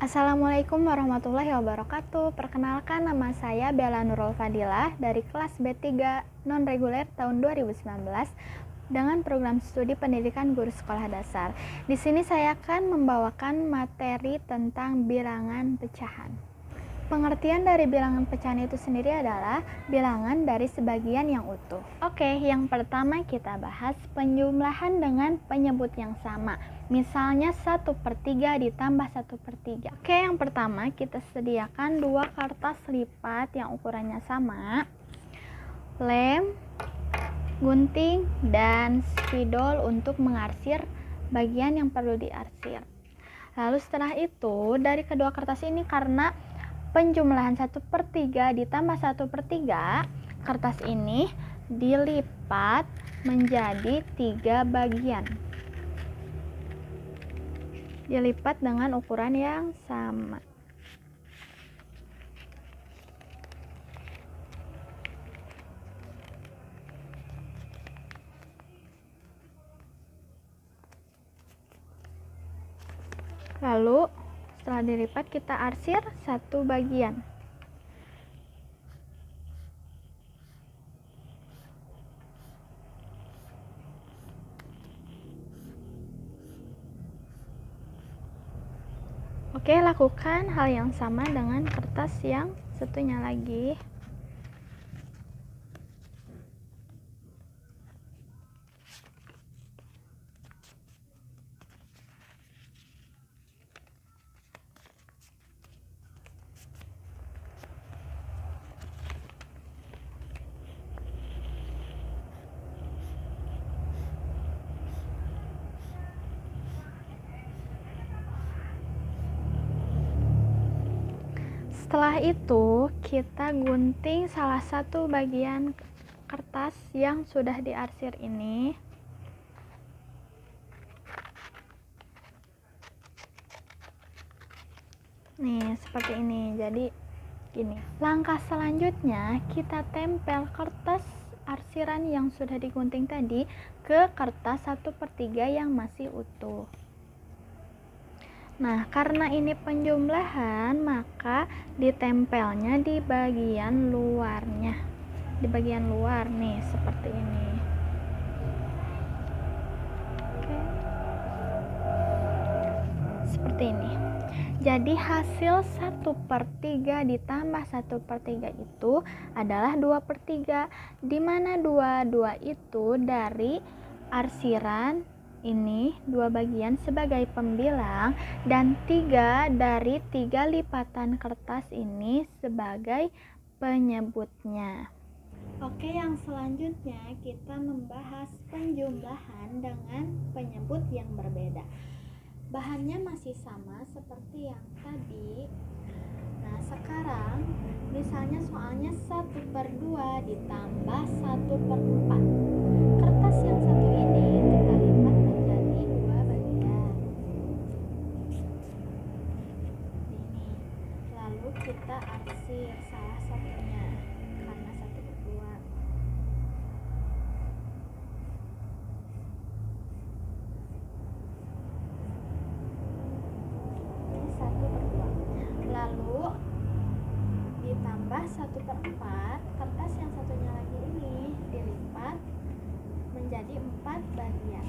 Assalamualaikum warahmatullahi wabarakatuh. Perkenalkan, nama saya Bella Nurul Fadilah dari kelas B3 non-reguler tahun 2019 dengan program studi pendidikan guru sekolah dasar. Di sini saya akan membawakan materi tentang bilangan pecahan. Pengertian dari bilangan pecahan itu sendiri adalah bilangan dari sebagian yang utuh. Oke, yang pertama kita bahas penjumlahan dengan penyebut yang sama. Misalnya 1/3 ditambah 1/3. Oke, yang pertama kita sediakan 2 kertas lipat yang ukurannya sama, lem, gunting, dan spidol untuk mengarsir bagian yang perlu diarsir. Lalu setelah itu, dari kedua kertas ini karena penjumlahan 1/3 ditambah 1/3, kertas ini dilipat menjadi 3 bagian. Dilipat dengan ukuran yang sama. Lalu setelah dilipat kita arsir 1 bagian. Oke, lakukan hal yang sama dengan kertas yang satunya lagi. Setelah itu, kita gunting salah satu bagian kertas yang sudah diarsir ini. Nih, seperti ini. Jadi, gini. Langkah selanjutnya, kita tempel kertas arsiran yang sudah digunting tadi ke kertas 1/3 yang masih utuh. Nah, karena ini penjumlahan, maka ditempelnya di bagian luarnya. Di bagian luar nih, seperti ini. Oke. Seperti ini. Jadi hasil 1/3 ditambah 1/3 itu adalah 2/3, di mana 2 itu dari arsiran ini 2 bagian sebagai pembilang, dan 3 dari 3 lipatan kertas ini sebagai penyebutnya. Oke, yang selanjutnya kita membahas penjumlahan dengan penyebut yang berbeda. Bahannya masih sama seperti yang tadi. Nah, sekarang misalnya soalnya 1/2 ditambah 1/4. Kertas yang satu ini kita lipat menjadi 2 bagian. Ini. Lalu kita arsir salah satunya karena 1/2. Ini 1/2. Lalu ditambah 1/4, kertas yang satunya lagi ini dilipat menjadi 4 bagian.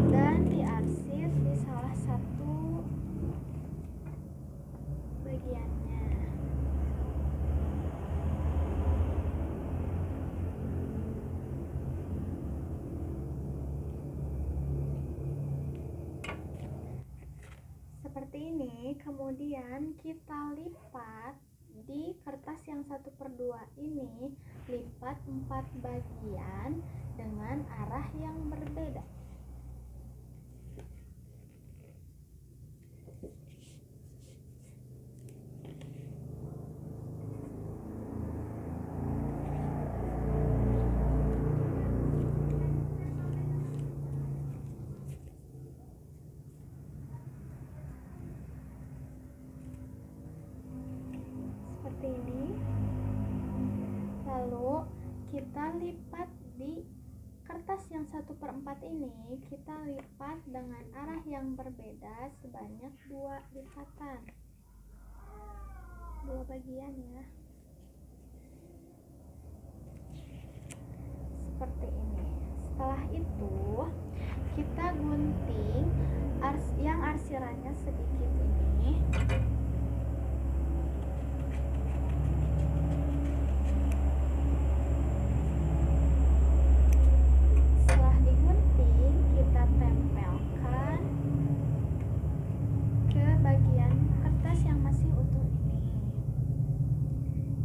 Dan diarsir di salah satu bagiannya. Seperti ini, kemudian kita lipat di kertas yang 1/2 ini, lipat 4 bagian dengan arah yang berbeda. Seperti ini. Lalu kita lipat di kertas yang 1/4 ini, kita lipat dengan arah yang berbeda sebanyak 2 lipatan, 2 bagian ya, seperti ini. Setelah itu kita gunting yang arsirannya sedikit ini. Setelah digunting, kita tempelkan ke bagian kertas yang masih utuh ini.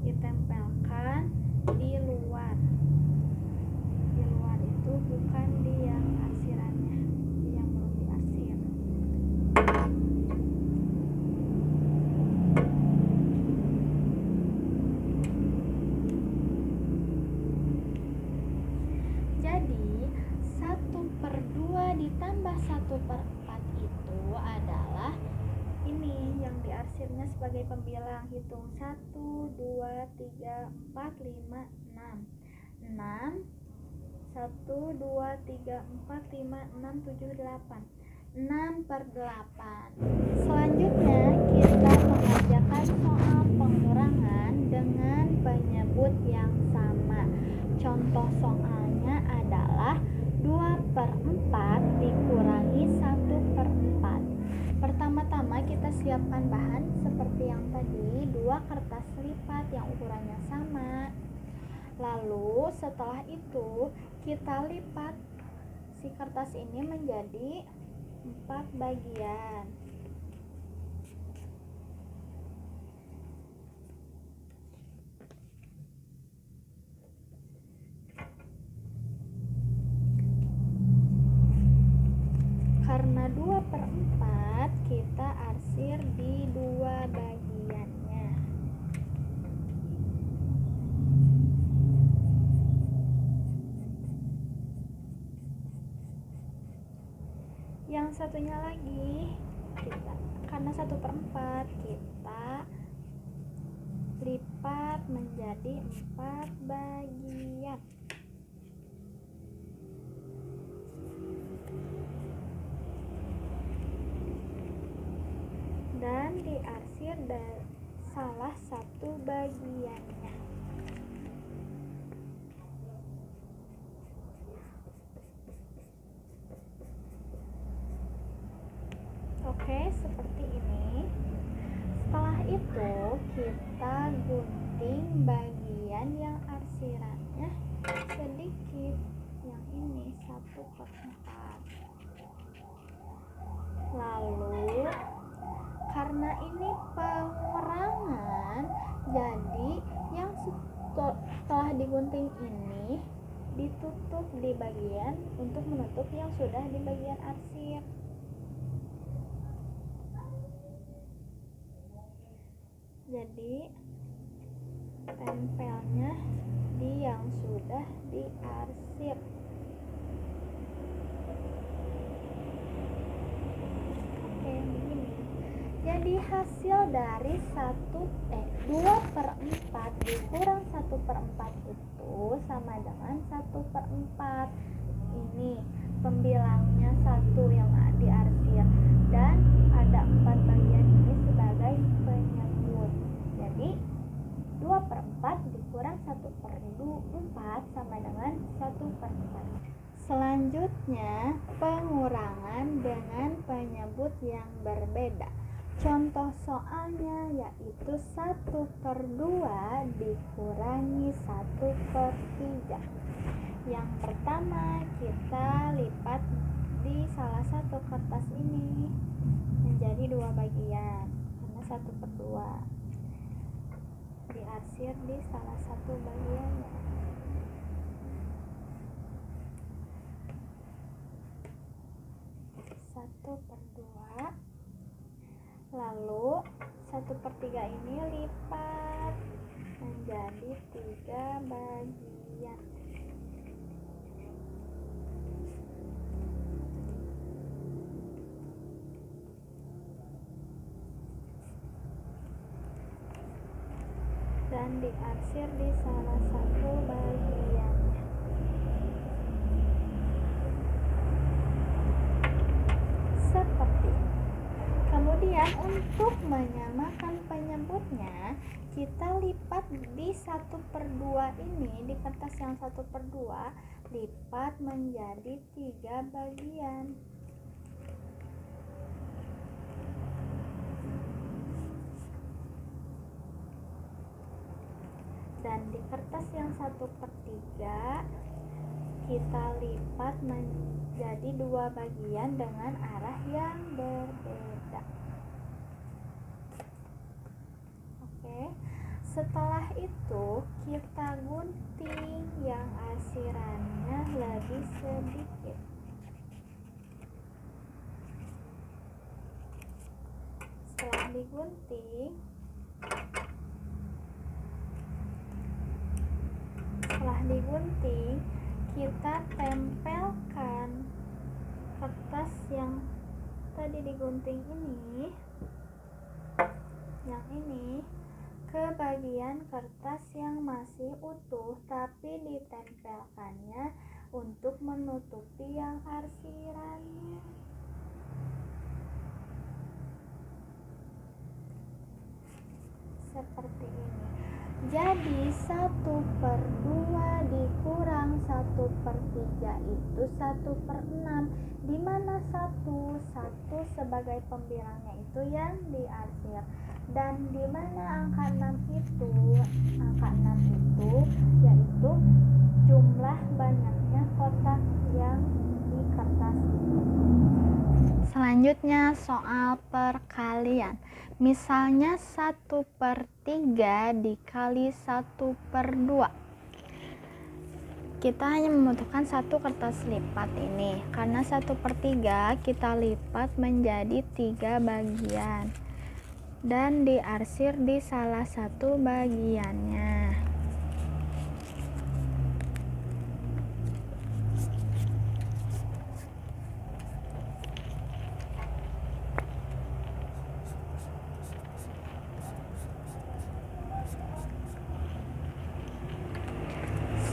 Ditempelkan di luar. Di luar itu bukan di yang arsirannya, di yang belum diarsir. Jadi 1/2 ditambah 1/4 itu adalah ini yang diarsirnya sebagai pembilang. Hitung 1, 2, 3, 4, 5, 6. 1, 2, 3, 4, 5, 6, 7, 8. 6/8. Selanjutnya kita mengerjakan soal pengurangan dengan penyebut yang sama. Contoh soalnya adalah 2/4 dikurangi 1/4. Pertama-tama kita siapkan bahan seperti yang tadi, 2 kertas lipat yang ukurannya sama. Lalu setelah itu kita lipat si kertas ini menjadi 4 bagian. Karena 2/4 kita arsir di 2 bagiannya. Yang satunya lagi kita, karena 1/4 kita lipat menjadi 4 bagian. Dan diarsir dari salah satu bagiannya. Oke, seperti ini. Setelah itu kita gunting bagian yang arsirannya sedikit, yang ini 1/4. Lalu karena ini pengurangan, jadi yang setelah digunting ini ditutup di bagian untuk menutup yang sudah di bagian arsir. Jadi tempelnya di yang sudah diarsir. Oke, begini. Jadi hasil dari 2/4 dikurang 1/4 itu sama dengan 1/4. Ini pembilangnya 1 yang diarsir, dan ada 4 bagian ini sebagai penyebut. Jadi 2/4 dikurang 1/4 sama dengan 1/4. Selanjutnya pengurangan dengan penyebut yang berbeda. Contoh soalnya yaitu 1/2 dikurangi 1/3. Yang pertama kita lipat di salah satu kertas ini menjadi 2 bagian, karena 1/2 diarsir di salah satu bagiannya. Lalu 1/3 ini lipat menjadi 3 bagian. Dan diarsir di salah satu Untuk menyamakan penyebutnya, kita lipat di 1/2 ini, di kertas yang 1/2, lipat menjadi 3 bagian. Dan di kertas yang 1/3 kita lipat menjadi 2 bagian dengan arah yang berbeda. Oke, setelah itu kita gunting yang arsirannya lebih sedikit. Setelah digunting, kita tempelkan kertas yang tadi digunting ini ke bagian kertas yang masih utuh, tapi ditempelkannya untuk menutupi yang arsirannya. Seperti ini. Jadi 1/2 dikurang 1/3 itu 1/6, di mana 1 sebagai pembilangnya itu yang diarsir, dan di mana angka 6 itu yaitu jumlah banyaknya kotak yang di kertas itu. Selanjutnya soal perkalian. Misalnya 1/3 dikali 1/2. Kita hanya membutuhkan 1 kertas lipat ini. Karena 1/3 kita lipat menjadi 3 bagian dan diarsir di salah satu bagiannya.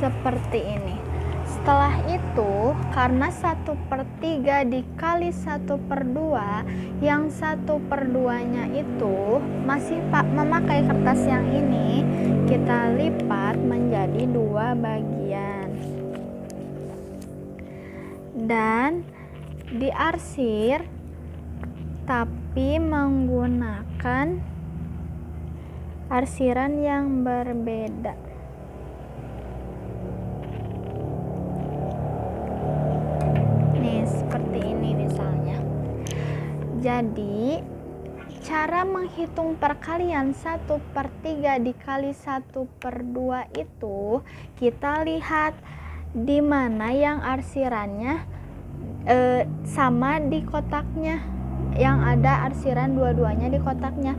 Seperti ini. Setelah itu, karena 1/3 dikali 1/2, yang 1/2-nya itu masih memakai kertas yang ini, kita lipat menjadi 2 bagian dan diarsir, tapi menggunakan arsiran yang berbeda. Seperti ini misalnya. Jadi cara menghitung perkalian 1/3 dikali 1/2 itu, kita lihat di mana yang arsirannya sama di kotaknya, yang ada arsiran dua-duanya di kotaknya.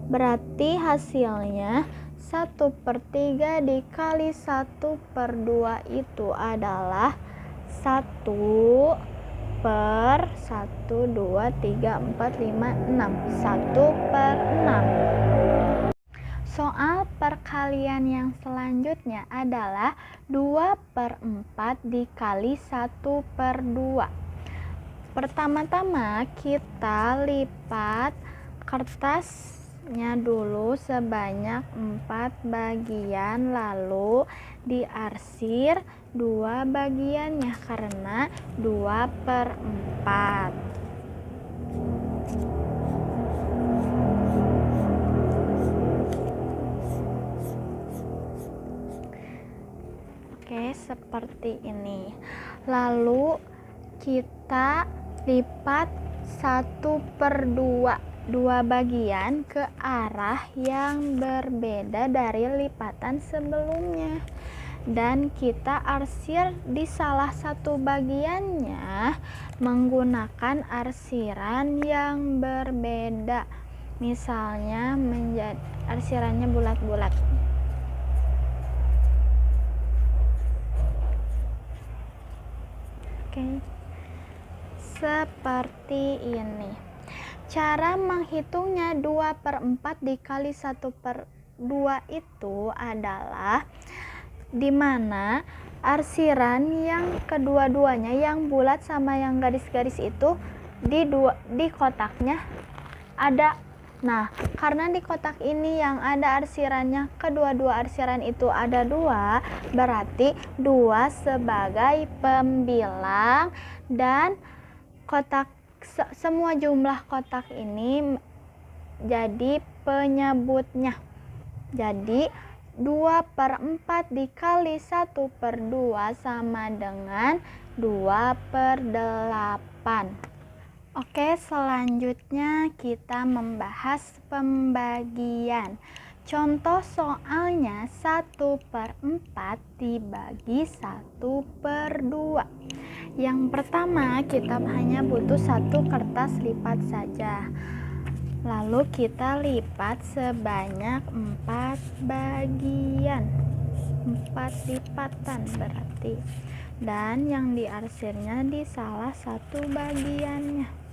Berarti hasilnya 1/3 dikali 1/2 itu adalah 1/1, 2, 3, 4, 5, 6. 1/6. Soal perkalian yang selanjutnya adalah 2/4 dikali 1/2. Pertama-tama kita lipat kertasnya dulu sebanyak 4 bagian, lalu diarsir 2 bagiannya karena 2/4. Oke, seperti ini. Lalu kita lipat 1/2, 2 bagian ke arah yang berbeda dari lipatan sebelumnya, dan kita arsir di salah satu bagiannya menggunakan arsiran yang berbeda. Misalnya menjadi arsirannya bulat-bulat. Oke. Seperti ini. Cara menghitungnya 2/4 dikali 1/2 itu adalah dimana arsiran yang kedua-duanya, yang bulat sama yang garis-garis itu, di kotaknya ada. Nah, karena di kotak ini yang ada arsirannya, kedua-dua arsiran itu ada 2, berarti 2 sebagai pembilang dan kotak semua jumlah kotak ini jadi penyebutnya. Jadi 2/4 dikali 1/2 sama dengan 2/8. Oke, selanjutnya kita membahas pembagian. Contoh soalnya 1/4 dibagi 1/2. Yang pertama, kita hanya butuh 1 kertas lipat saja. Lalu kita lipat sebanyak 4 bagian. 4 lipatan berarti. Dan yang diarsirnya di salah satu bagiannya.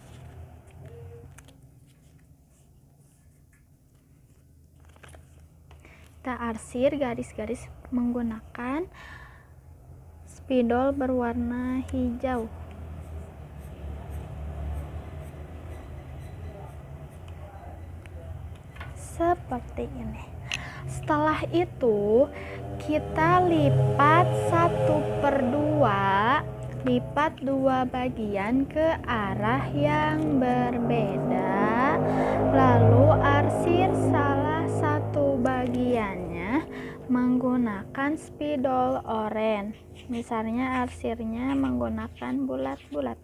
Kita arsir garis-garis menggunakan spidol berwarna hijau. Seperti ini. Setelah itu kita lipat 1/2, lipat 2 bagian ke arah yang berbeda, lalu arsir salah satu bagiannya menggunakan spidol oranye. Misalnya arsirnya menggunakan bulat-bulat.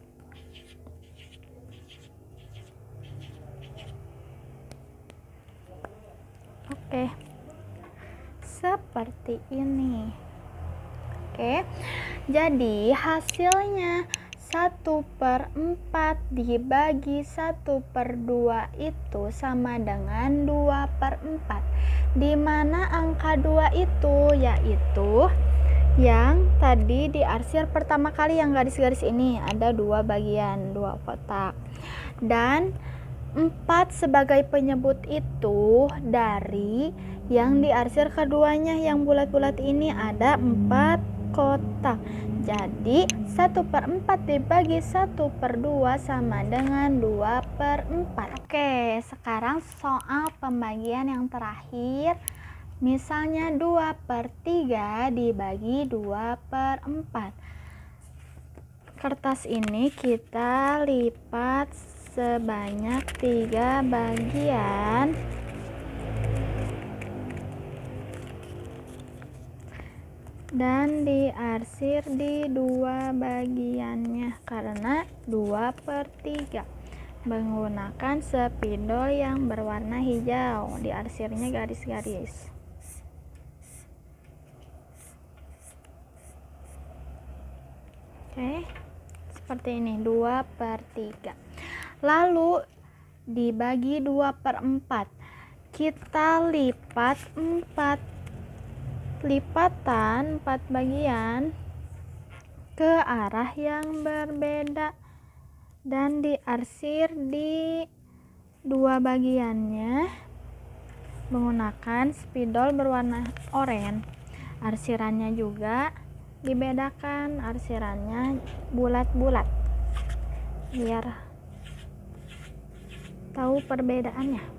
Oke, seperti ini. Oke, jadi hasilnya 1/4 dibagi 1/2 itu sama dengan 2/4. Di mana angka 2 itu yaitu yang tadi diarsir pertama kali, yang garis-garis ini ada 2 bagian, 2 kotak. Dan 4 sebagai penyebut itu dari yang diarsir keduanya yang bulat-bulat ini ada 4 kotak. Jadi 1/4 dibagi 1/2 sama dengan 2/4. Oke, sekarang soal pembagian yang terakhir. Misalnya 2/3 dibagi 2/4. Kertas ini kita lipat sebanyak 3 bagian. Dan diarsir di 2 bagiannya karena 2/3. Menggunakan spidol yang berwarna hijau, diarsirnya garis-garis. Oke, seperti ini, 2/3. Lalu dibagi 2/4. Kita lipat 4 lipatan, 4 bagian ke arah yang berbeda dan diarsir di 2 bagiannya menggunakan spidol berwarna oranye. Arsirannya juga dibedakan, arsirannya bulat-bulat biar tahu perbedaannya.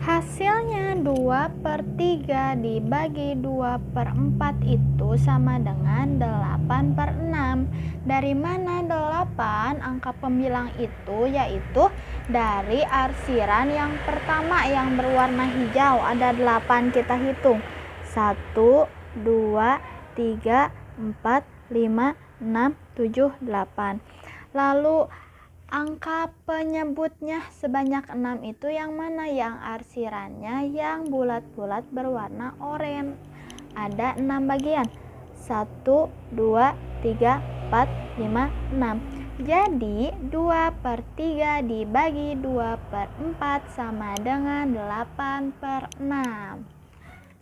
Hasilnya 2/3 dibagi 2/4 itu sama dengan 8/6. Dari mana 8? Angka pembilang itu yaitu dari arsiran yang pertama yang berwarna hijau, ada 8, kita hitung. 1, 2, 3, 4, 5, 6, 7, 8. Lalu angka penyebutnya sebanyak 6 itu yang mana? Yang arsirannya yang bulat-bulat berwarna oranye. Ada 6 bagian. 1, 2, 3, 4, 5, 6. Jadi 2/3 dibagi 2/4 sama dengan 8/6.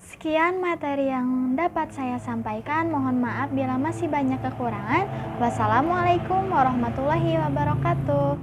Sekian materi yang dapat saya sampaikan. Mohon maaf bila masih banyak kekurangan. Wassalamualaikum warahmatullahi wabarakatuh.